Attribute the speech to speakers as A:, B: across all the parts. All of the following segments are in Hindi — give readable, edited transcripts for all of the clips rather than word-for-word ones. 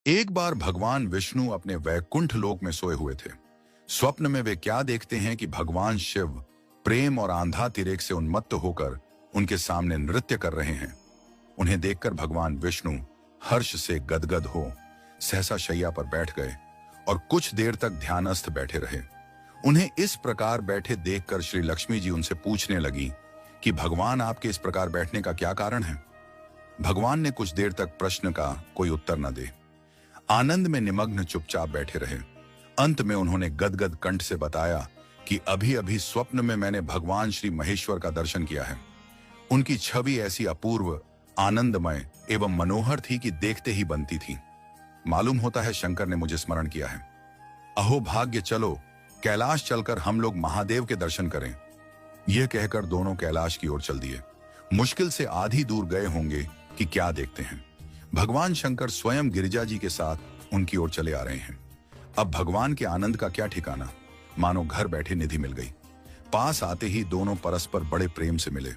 A: एक बार भगवान विष्णु अपने वैकुंठ लोक में सोए हुए थे। स्वप्न में वे क्या देखते हैं कि भगवान शिव प्रेम और आंधा तिरेक से उन्मत्त होकर उनके सामने नृत्य कर रहे हैं। उन्हें देखकर भगवान विष्णु हर्ष से गदगद हो सहसा शैया पर बैठ गए और कुछ देर तक ध्यानस्थ बैठे रहे। उन्हें इस प्रकार बैठे देखकर श्री लक्ष्मी जी उनसे पूछने लगी कि भगवान आपके इस प्रकार बैठने का क्या कारण है। भगवान ने कुछ देर तक प्रश्न का कोई उत्तर न दे आनंद में निमग्न चुपचाप बैठे रहे। अंत में उन्होंने गदगद कंठ से बताया कि अभी अभी स्वप्न में मैंने भगवान श्री महेश्वर का दर्शन किया है। उनकी छवि ऐसी अपूर्व, आनंदमय एवं मनोहर थी कि देखते ही बनती थी। मालूम होता है शंकर ने मुझे स्मरण किया है। अहो भाग्य, चलो कैलाश चलकर हम लोग महादेव के दर्शन करें। यह कहकर दोनों कैलाश की ओर चल दिए। मुश्किल से आधी दूर गए होंगे कि क्या देखते हैं, भगवान शंकर स्वयं गिरिजा जी के साथ उनकी ओर चले आ रहे हैं। अब भगवान के आनंद का क्या ठिकाना, मानो घर बैठे निधि मिल गई। पास आते ही दोनों परस्पर बड़े प्रेम से मिले।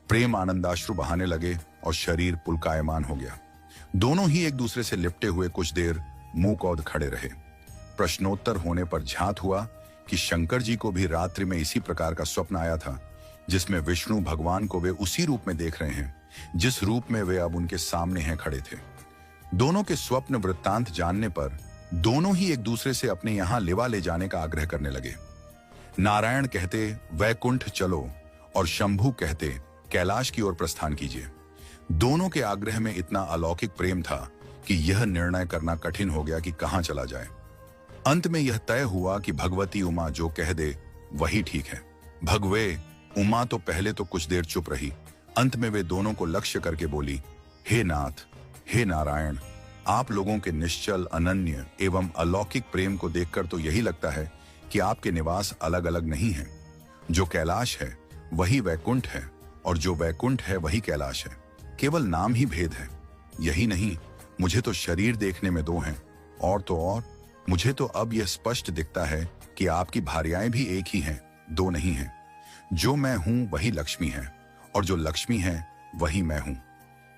A: प्रेम आनंदाश्रु बहाने लगे और शरीर पुलकायमान हो गया। दोनों ही एक दूसरे से लिपटे हुए कुछ देर मुंह कौद खड़े रहे। प्रश्नोत्तर होने पर झांत हुआ कि शंकर जी को भी रात्रि में इसी प्रकार का स्वप्न आया था, जिसमें विष्णु भगवान को वे उसी रूप में देख रहे हैं जिस रूप में वे अब उनके सामने हैं खड़े थे। दोनों के स्वप्न वृत्तांत जानने पर दोनों ही एक दूसरे से अपने यहां लिवा ले जाने का आग्रह करने लगे। नारायण कहते वैकुंठ चलो और शंभु कहते कैलाश की ओर प्रस्थान कीजिए। दोनों के आग्रह में इतना अलौकिक प्रेम था कि यह निर्णय करना कठिन हो गया कि कहां चला जाए। अंत में यह तय हुआ कि भगवती उमा जो कह दे वही ठीक है। भगवे उमा तो पहले तो कुछ देर चुप रही। अंत में वे दोनों को लक्ष्य करके बोली, हे नाथ, हे नारायण, आप लोगों के निश्चल, अनन्य एवं अलौकिक प्रेम को देखकर तो यही लगता है कि आपके निवास अलग अलग नहीं हैं। जो कैलाश है वही वैकुंठ है और जो वैकुंठ है वही कैलाश है। केवल नाम ही भेद है। यही नहीं, मुझे तो शरीर देखने में दो हैं और तो और मुझे तो अब यह स्पष्ट दिखता है कि आपकी भार्याएं भी एक ही हैं, दो नहीं हैं। जो मैं हूं वही लक्ष्मी है और जो लक्ष्मी है वही मैं हूं।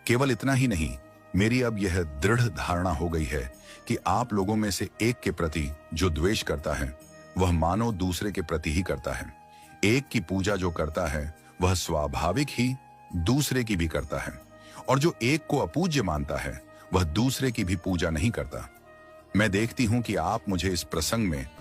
A: केवल इतना ही नहीं, मेरी अब यह दृढ़ धारणा हो गई है कि आप लोगों में से एक के प्रति जो द्वेष करता है वह मानो दूसरे के प्रति ही करता है। एक की पूजा जो करता है वह स्वाभाविक ही दूसरे की भी करता है और जो एक को अपूज्य मानता है वह दूसरे की भी पूजा नहीं करता। मैं देखती हूं कि आप मुझे इस प्रसंग में